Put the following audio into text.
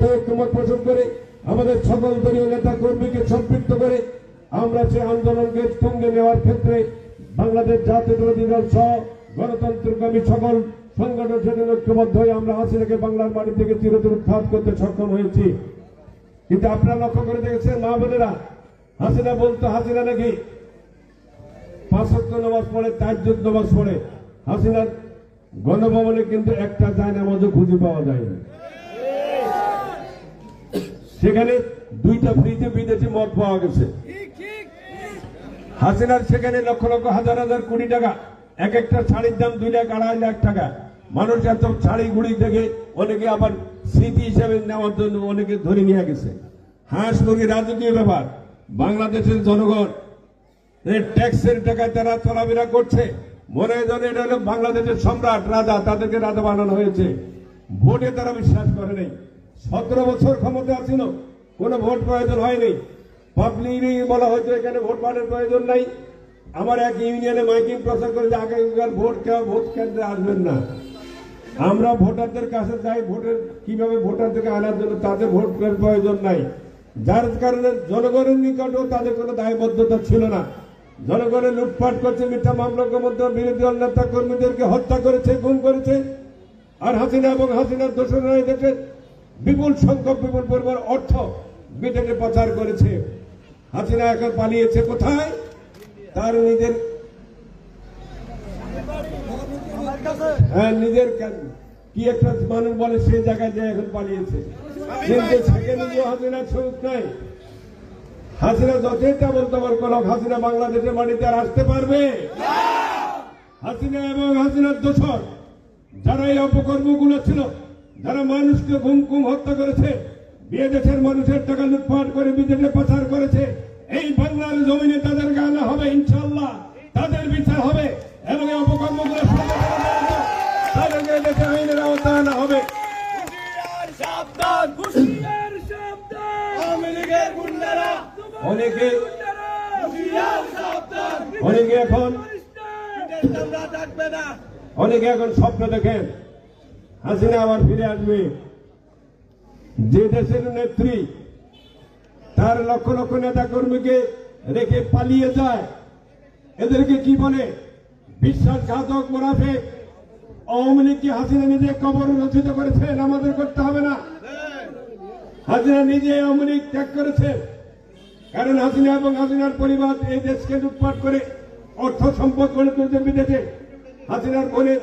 সাথে ঐক্যমত পোষণ করে আমাদের সকল দলীয় নেতা কর্মীকে সম্পৃক্ত করে আমরা সেই আন্দোলনকে তুঙ্গে নেওয়ার ক্ষেত্রে বাংলাদেশ জাতীয়তাবাদী দল সহ গণতন্ত্রকামী সকল সংগঠন সেদিন ঐক্যবদ্ধ হয়ে আমরা হাসিনাকে বাংলার মাটি থেকে চিরতরে উৎখাত করতে সক্ষম হয়েছি। কিন্তু আপনারা লক্ষ্য করে দেখেছেন মা বোনেরা, হাসিনা বলতো হাসিনা নাকি 5 ওয়াক্ত নামাজ পড়ে, তাহাজ্জুদ নামাজ পড়ে। হাসিনার গণভবনে কিন্তু একটা জায়নামাজও খুঁজে পাওয়া যায়নি। সেখানে 2টা ফ্রিতে বিদেশি মদ পাওয়া গেছে। হাসিনার সেখানে লক্ষ লক্ষ হাজার হাজার কোটি টাকা, এক একটা শাড়ির দাম 2 লাখ 2.5 লাখ টাকা। মানুষ এত শাড়ি গুড়ি দেখে অনেকে আবার স্মৃতি হিসেবে নেওয়ার জন্য অনেকে ধরে নিয়ে গেছে। হাঁস মুরগি রাজকীয় ব্যাপার। বাংলাদেশের জনগণ ট্যাক্সের টাকায় তারা চলাফেরা করছে, মনে হয় যেন এটা হলো বাংলাদেশের সম্রাট রাজা, তাদেরকে রাজা বানানো হয়েছে। ভোটে তারা বিশ্বাস করে নেই। 17 বছর ক্ষমতা ছিল, কোনো ভোট প্রয়োজন হয়নি। পাবলিকলি বলা হয়তো এখানে ভোট পাওয়ার প্রয়োজন নাই। আমার এক ইউনিয়নে মাইকিং প্রচার করে যে আগামীকাল ভোট কেন্দ্রে আসবেন না। আমরা ভোটারদের কাছে যাই, ভোটের কিভাবে ভোটারদেরকে আনার জন্য, তাদের ভোট প্রয়োজন নাই। যার কারণে জনগণের নিকটও তাদের কোনো দায়বদ্ধতা ছিল না। জনগণের লুটপাট করছে, মিথ্যা মামলার মধ্যে বিরোধী দল নেতা কর্মীদেরকে হত্যা করেছে, গুম করেছে। আর হাসিনা এবং হাসিনার দোষরা এদেশে বিপুল সংখ্যক বিপুল পরিমাণ অর্থ বিদেশে পাচার করেছে। হাসিনা এখন পালিয়েছে কোথায়? তার নিজের কি একটা মানুষ বলে সেই জায়গায় যে এখন পালিয়েছে। কিন্তু সেখানে হাসিনার সুযোগ নাই। হাসিনা যতই তেমন তেমন করো, হাসিনা বাংলাদেশের মাটিতে আর আসতে পারবে? হাসিনা এবং হাসিনার দোষর যারা এই অপকর্মগুলো ছিল, যারা মানুষকে গুম হত্যা করেছে, বিদেশের মানুষের টাকা লুটপাট করে বিদেশে পাচার করেছে, এই বাংলার জমিনে তাদেরকে আনা হবে ইনশাআল্লাহ, তাদের বিচার হবে এবং এই অপকর্মগুলো তাদেরকে দেশে আইনের আওতায় আনা হবে। অনেকে এখন স্বপ্ন দেখেন হাসিনা আবার ফিরে আসবে। যে দেশের নেত্রী তার লক্ষ লক্ষ নেতা কর্মীকে রেখে পালিয়ে যায়, এদেরকে কি বলে? বিশ্বাসঘাতক, মুনাফিক। আওয়ামী লীগ কি হাসিনা নিজে কবর রচিত করেছেন? আমাদের করতে হবে না। হাসিনা নিজে আওয়ামী লীগ ত্যাগ করেছে, কারণ হাসিনা এবং হাসিনার পরিবার এই দেশকে লুটপাট করে অর্থ সম্পদ করে তুলতে বিদেশে। হাসিনার বোনের